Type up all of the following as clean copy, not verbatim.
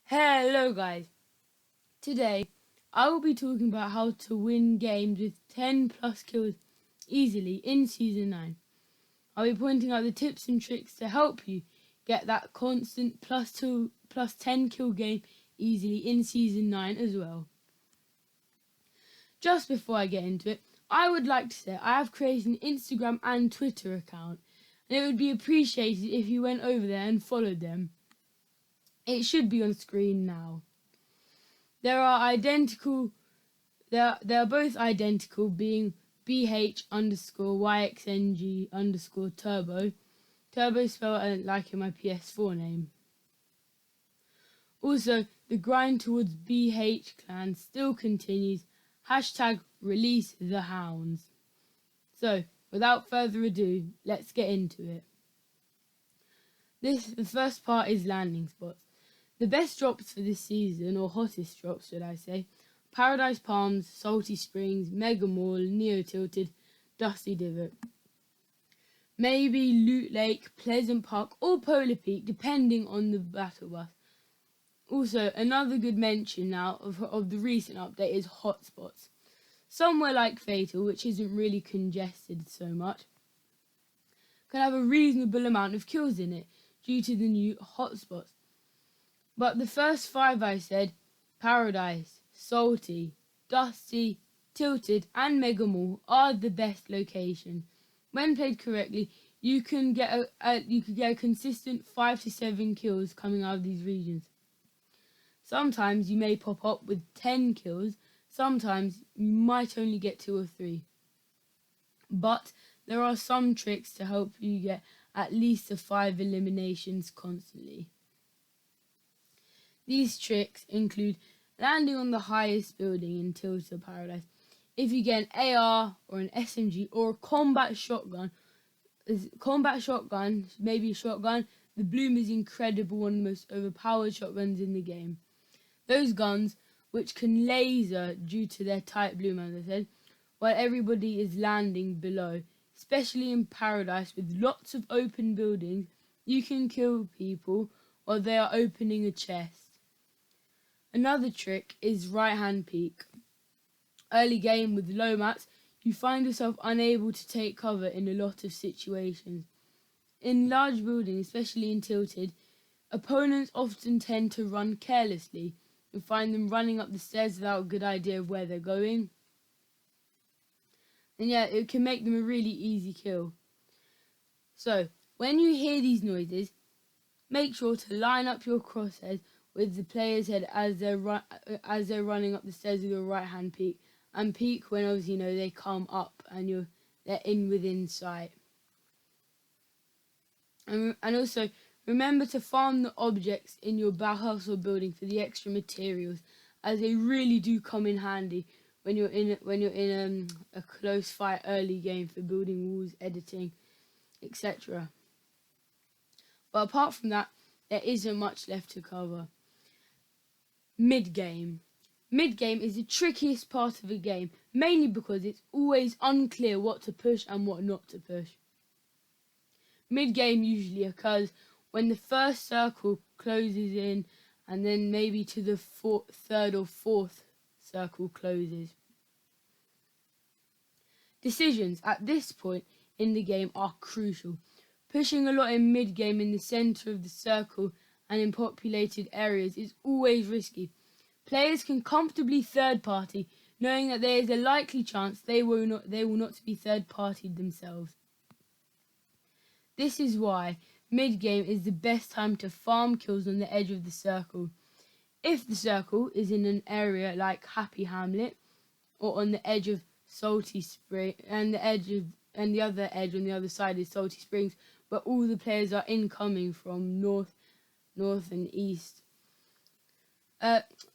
Hello guys, today I will be talking about how to win games with 10 plus kills easily in Season 9. I'll be pointing out the tips and tricks to help you get that constant plus 10 kill game easily in Season 9 as well. Just before I get into it, I would like to say I have created an Instagram and Twitter account, and it would be appreciated if you went over there and followed them. It should be on screen now. They are both identical, being BH_YXNG_turbo. Turbo spelled like in my PS4 name. Also, the grind towards BH clan still continues. #Releasethehounds. So, without further ado, let's get into it. The first part is landing spots. The best drops for this season, or hottest drops should I say, Paradise Palms, Salty Springs, Mega Mall, Neo Tilted, Dusty Divot. Maybe Loot Lake, Pleasant Park or Polar Peak depending on the battle bus. Also, another good mention now of the recent update is hotspots. Somewhere like Fatal, which isn't really congested so much, can have a reasonable amount of kills in it due to the new hotspots. But the first 5 I said, Paradise, Salty, Dusty, Tilted and Mega Mall, are the best locations. When played correctly, you can get a consistent 5 to 7 kills coming out of these regions. Sometimes you may pop up with 10 kills, sometimes you might only get 2 or 3. But there are some tricks to help you get at least 5 eliminations constantly. These tricks include landing on the highest building in Tilted Paradise. If you get an AR or an SMG or a combat shotgun, maybe a shotgun, the Bloom is incredible, one of the most overpowered shotguns in the game. Those guns, which can laser due to their tight bloom, as I said, while everybody is landing below, especially in Paradise with lots of open buildings, you can kill people while they are opening a chest. Another trick is right hand peek. Early game with low mats, you find yourself unable to take cover in a lot of situations. In large buildings, especially in Tilted, opponents often tend to run carelessly. You find them running up the stairs without a good idea of where they're going. And yeah, it can make them a really easy kill. So, when you hear these noises, make sure to line up your crosshairs with the player's head as they're running up the stairs with your right hand peek, and peek when obviously they come up and they're within sight. And also remember to farm the objects in your house or building for the extra materials, as they really do come in handy when you're in a close fight early game for building walls, editing, etc. But apart from that, there isn't much left to cover. Mid-game. Mid-game is the trickiest part of a game, mainly because it's always unclear what to push and what not to push. Mid-game usually occurs when the first circle closes in, and then maybe to the third or fourth circle closes. Decisions at this point in the game are crucial. Pushing a lot in mid-game in the centre of the circle and in populated areas is always risky. Players can comfortably third-party, knowing that there is a likely chance they will not be third-partied themselves. This is why mid-game is the best time to farm kills on the edge of the circle. If the circle is in an area like Happy Hamlet, or on the edge of Salty Spring, and the other edge on the other side is Salty Springs, but all the players are incoming from north and east.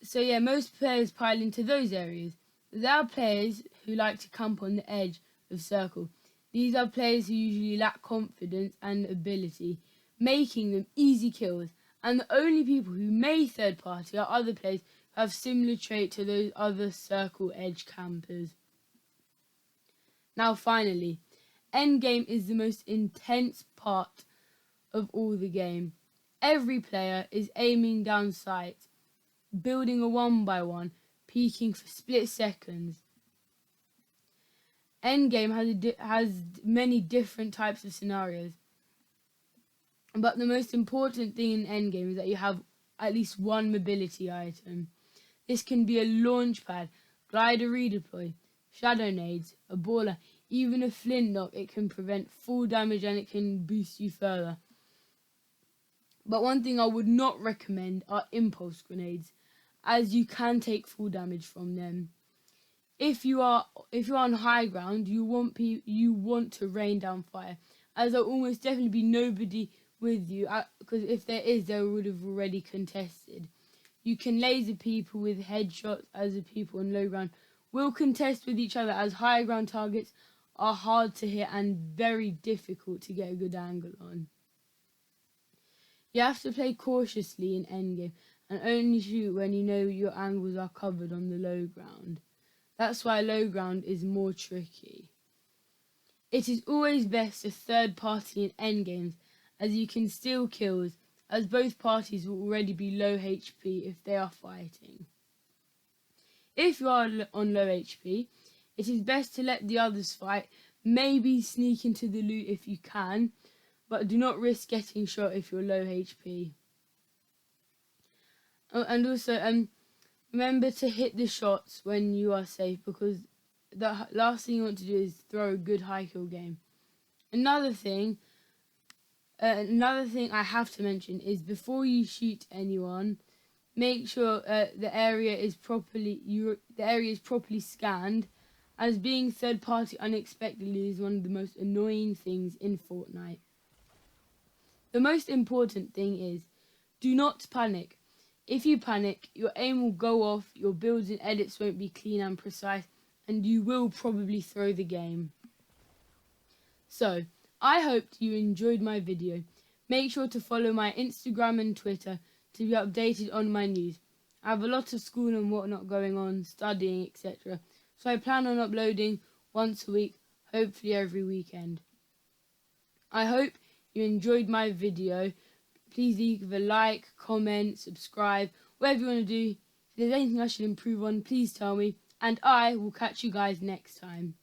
So yeah, most players pile into those areas. There are players who like to camp on the edge of circle. These are players who usually lack confidence and ability, making them easy kills, and the only people who may third party are other players who have similar trait to those other circle edge campers. Now finally, endgame is the most intense part of all the game. Every player is aiming down sight. building a 1x1, peeking for split seconds. Endgame has many different types of scenarios, but the most important thing in Endgame is that you have at least one mobility item. This can be a launch pad, glider redeploy, shadow nades, a baller, even a flintlock. It can prevent full damage and it can boost you further. But one thing I would not recommend are impulse grenades, as you can take full damage from them. If you are on high ground, you want to rain down fire, as there will almost definitely be nobody with you, because if there is, they would have already contested. You can laser people with headshots, as the people on low ground will contest with each other, as high ground targets are hard to hit and very difficult to get a good angle on. You have to play cautiously in endgame and only shoot when you know your angles are covered on the low ground. That's why low ground is more tricky. It is always best to third party in endgames, as you can steal kills, as both parties will already be low HP if they are fighting. If you are on low HP, it is best to let the others fight, maybe sneak into the loot if you can, but do not risk getting shot if you're low HP. And also, remember to hit the shots when you are safe, because the last thing you want to do is throw a good high kill game. Another thing I have to mention is before you shoot anyone, make sure the area is properly scanned, as being third party unexpectedly is one of the most annoying things in Fortnite. The most important thing is, do not panic. If you panic, your aim will go off, your builds and edits won't be clean and precise, and you will probably throw the game. So, I hope you enjoyed my video. Make sure to follow my Instagram and Twitter to be updated on my news. I have a lot of school and whatnot going on, studying, etc. So I plan on uploading once a week, hopefully every weekend. I hope you enjoyed my video. Please leave a like, comment, subscribe, whatever you want to do. If there's anything I should improve on, please tell me. And I will catch you guys next time.